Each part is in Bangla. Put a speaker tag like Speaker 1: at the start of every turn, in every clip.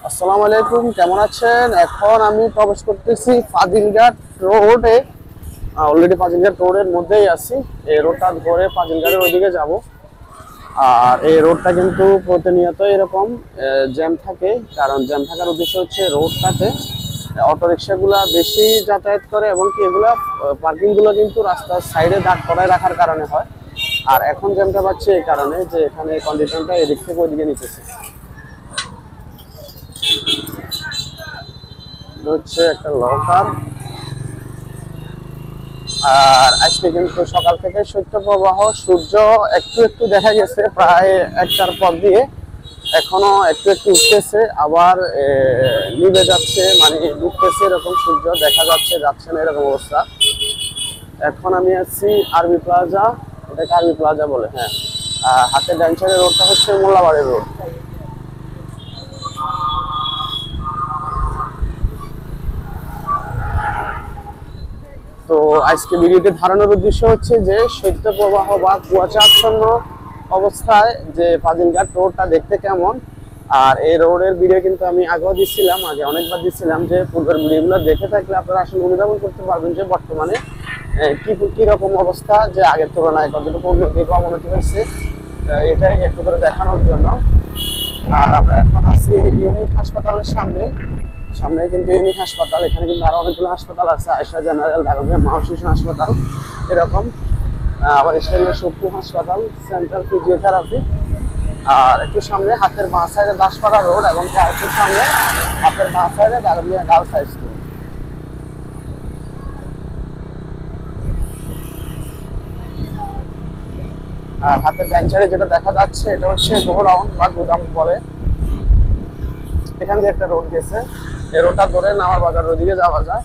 Speaker 1: আসসালামু আলাইকুম, কেমন আছেন? এখন আমি প্রবেশ করতেছি ফাজিলঘাট রোডে। অলরেডি ফাজিলঘাট রোডের মধ্যেই আছি। এই রোডটা ধরে ফাজিলঘাটের ওইদিকে যাব। আর এই রোডটা কিন্তু প্রতিনিয়ত এরকম জ্যাম থাকে, কারণ জ্যাম থাকার উদ্দেশ্য হচ্ছে রোডটাতে অটোরিকশাগুলা বেশি যাতায়াত করে এবং কি এগুলা পার্কিংগুলো কিন্তু রাস্তার সাইডে দাঁড় করায় রাখার কারণে হয়। আর এখন জ্যামটা পাচ্ছে এই কারণে যে এখানে কন্ডিশনটা এদিক থেকে ওইদিকে নিতেছে। হচ্ছে একটা লকার। আর আজকে কিন্তু সকাল থেকে শৈত্যপ্রবাহ, সূর্য একটু একটু দেখা গেছে প্রায় একটার পর দিয়ে, এখনো একটু একটু উঠতেছে, আবার নিভে যাচ্ছে, মানে ডুবতেছে, এরকম সূর্য দেখা যাচ্ছে যাচ্ছে না এরকম অবস্থা। এখন আমি আছি আরবি প্লাজা, এটাকে আরবি প্লাজা বলে, হ্যাঁ। হাতে ডান সাইডের রোডটা হচ্ছে মোল্লাবাড়ির রোড। তো আজকে ভিডিওটি ধারণের উদ্দেশ্য হচ্ছে যে শৈত্যপ্রবাহ বা কুয়াশাচ্ছন্ন অবস্থায় যে ফাজিলঘাট রোডটা দেখতে কেমন। আর এই রোডের ভিডিও কিন্তু আমি আগেও দিচ্ছিলাম, আগে অনেকবার দিচ্ছিলাম, যে পূর্বের ভিডিওগুলো দেখে থাকলে আপনারা আসলে অনুধাবন করতে পারবেন যে বর্তমানে কি রকম অবস্থা, যে আগের তুলনায় কতটুকু উন্নতি বা অবনতি হয়েছে, এটাই একটু করে দেখানোর জন্য। আর আমরা এখন আছি ইউনিক হাসপাতালের সামনে। সামনে কিন্তু ইউনিক হাসপাতাল, এখানে কিন্তু আরো অনেকগুলো হাসপাতাল আছে, আয়শা জেনারেল, ঢাকা মা শিশু হাসপাতাল এরকম, আবার ইসলামিয়া শক্তি হাসপাতাল, সেন্ট্রাল ফিজিওথেরাপি। আর একটু সামনে হাতের বাঁ সাইডে দাসপাড়া রোড, এবং একটু সামনে হাতের বাঁ সাইডে দারুলিয়া গার্লস হাই স্কুল। আর হাতের ডান সাইডে যেটা দেখা যাচ্ছে এটা হচ্ছে গোডাউন বা গুদাম বলে। এখান দিয়ে একটা রোড গেছে, এই রোডটা ধরে নামার বাজার ওদিকে যাওয়া যায়।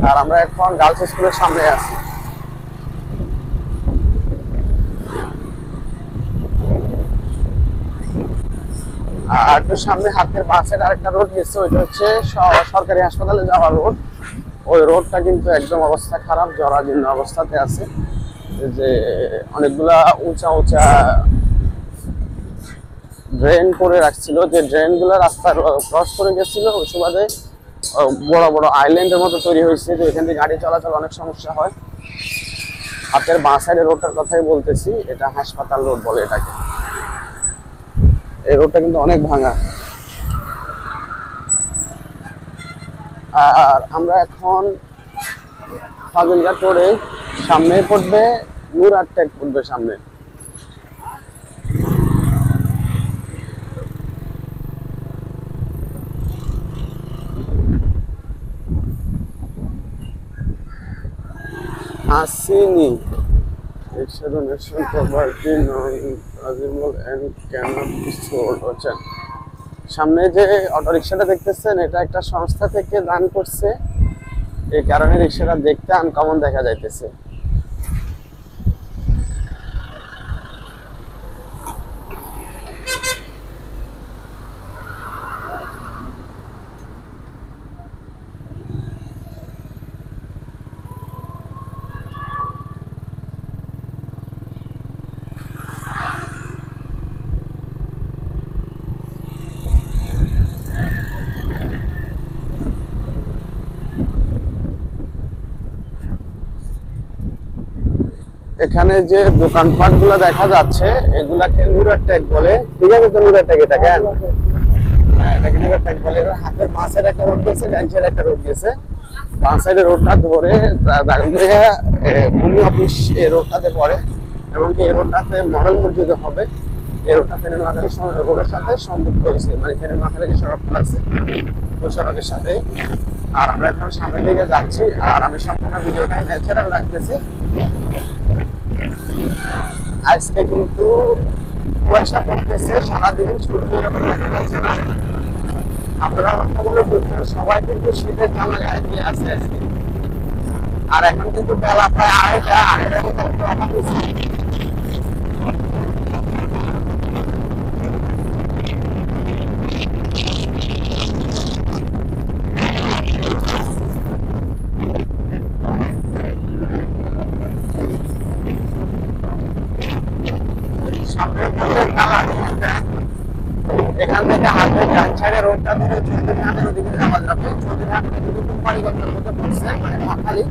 Speaker 1: আর আমরা এখন গার্লস স্কুলের সামনে আছি। আর একটু সামনে হাতের বাসের আরেকটা রোড গেছে, ওইটা হচ্ছে সরকারি হাসপাতালে যাওয়ার রোড। ওই রোডটা কিন্তু একদম অবস্থা খারাপ, জরাজীর্ণ অবস্থাতে আছে। যে অনেকগুলা উঁচা উঁচা ড্রেন করে রাখছিল, যে ড্রেনগুলো রাস্তা ক্রস করে গেছিল, ওই সুবাদে বড় বড় আইল্যান্ডের মতো তৈরি হয়েছে, যে এখান থেকে গাড়ি চলাচল অনেক সমস্যা হয়। হাতের বাঁ সাইডের রোডটার কথাই বলতেছি, এটা হাসপাতাল রোড বলে এটাকে। এই রোডটা কিন্তু অনেক ভাঙা। আর আমরা এখন ফাজিলঘাট রোডে, সামনে পড়বে নুরার টেক পড়বে সামনে। আসিনি রিক্সা donation property Najibul and can't sold হচ্ছে। সামনে যে অটো রিক্সাটা দেখতেছেন, এটা একটা সংস্থা থেকে দান করছে, এই কারণে রিক্সাটা দেখতে আনকমন দেখা যাইতেছে। এখানে যে দোকানপাট গুলো দেখা যাচ্ছে, এগুলাকে নুরার ট্যাগ বলে। ঠিক আছে, তো নুরার ট্যাগ এটা কেন, এটাকে নুরার ট্যাগ বলে। হাতের বাঁ সাইডে একটা রোড গেছে, ডান সাইডে একটা রোড গেছে। বাঁ সাইডের রোডটা ধরে ভূমি অফিস এই রোডটাতে পড়ে, এবং এই রোডটাতে মডেল মসজিদ হবে। এই রোডটা ফেনী নোয়াখালী রোডের সাথে সংযুক্ত হয়েছে, মানে ফেনী নোয়াখালী যে সড়কটা আছে ওই সড়কের সাথে। আর আমরা এখন সামনের দিকে যাচ্ছি, আর আমি সম্পূর্ণ ভিডিওটা ন্যাচারাল রাখতেছি। আজকে কিন্তু কুয়াশা পড়তেছে, সারাদিন সূর্য যখন দেখা যাচ্ছে না। আপনারা সবাই কিন্তু শীতের জামা গায়ে দিয়ে আসছে আজকে। আর এখন কিন্তু বেলা প্রায় আড়াইটা মতো। সামনে এখান থেকে হাতের ডান সাইডে রোডটা ধরে চৌধুরীহাটের ওদিকে যাওয়া যাবে। চৌধুরীহাট কিন্তু কোম্পানিগঞ্জের মধ্যে পড়ছে, মানে মহাখালী।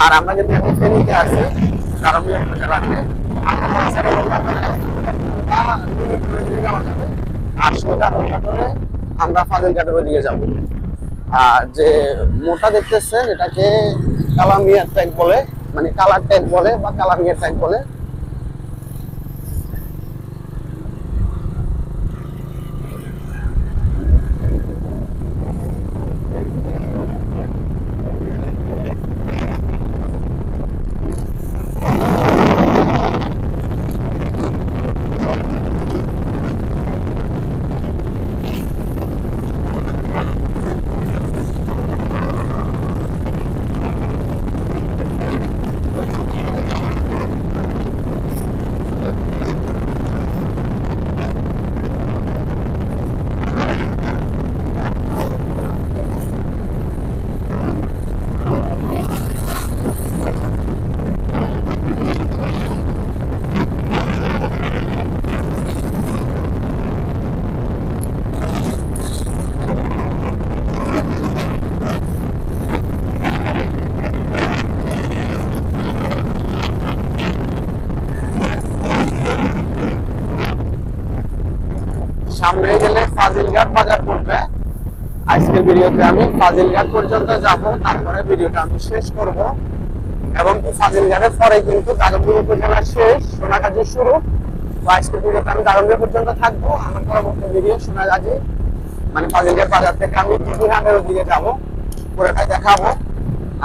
Speaker 1: আর আমরা যদি এখন ফেনীতে আছি দারুমিয়া বাজার আছে, আর সোজা রোডটা ধরে আমরা ফাজিলঘাটের ওদিকে যাবো। আর যে মোটা দেখতেছেন এটাকে কালামিয়া ট্যাঙ্ক বলে, মানে কালার ট্যাঙ্ক বলে বা কালামিয়া ট্যাঙ্ক বলে। সামনে গেলে ফাজিলঘাট বাজার পড়বে। আজকের ভিডিওতে আমি ফাজিলঘাট পর্যন্ত যাব, তারপরে ভিডিওটা আমি শেষ করব। এবং ফাজিলঘাটের পরে কিন্তু দাগনভূঞা উপজেলা শেষ, সোনাগাজী শুরু। তো আজকের ভিডিওতে আমি দাগনভূঞা পর্যন্ত থাকবো। আমার পরবর্তী ভিডিও সোনাগাজী মানে ফাজিলঘাট বাজার থেকে আমি চৌধুরীহাটের দিকে যাবো, পুরোটাই দেখাবো।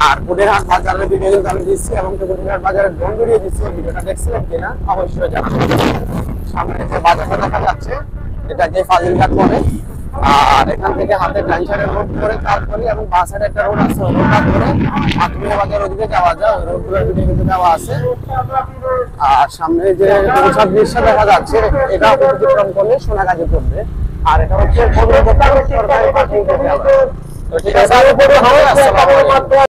Speaker 1: আর কুটিরহাট বাজারের ভিডিও কিন্তু আমি দিচ্ছি এবং কুটিরহাট বাজারের ড্রোন ভিডিও দিচ্ছি। ভিডিওটা দেখছিলেন কিনা অবশ্যই জানাবেন। সামনে যে বাজারটা দেখা যাচ্ছে এটাকে ফাজিলঘাট বলে। আর এখান থেকে হাতের ডান সাইডে রোড করে তারপরে এবং বাঁ সাইডে একটা রোড আছে, রোডটা ধরে আত্মীয় বাজার ওদিকে যাওয়া যায়। ওই রোডগুলোর ভিডিও কিন্তু দেওয়া আছে। আর সামনে যে পৌঁছার দৃশ্য দেখা যাচ্ছে এটা অতিক্রম করলে সোনাগাজী পড়বে। আর এটা হচ্ছে সরকারি পার্কিং। তো ঠিক আছে।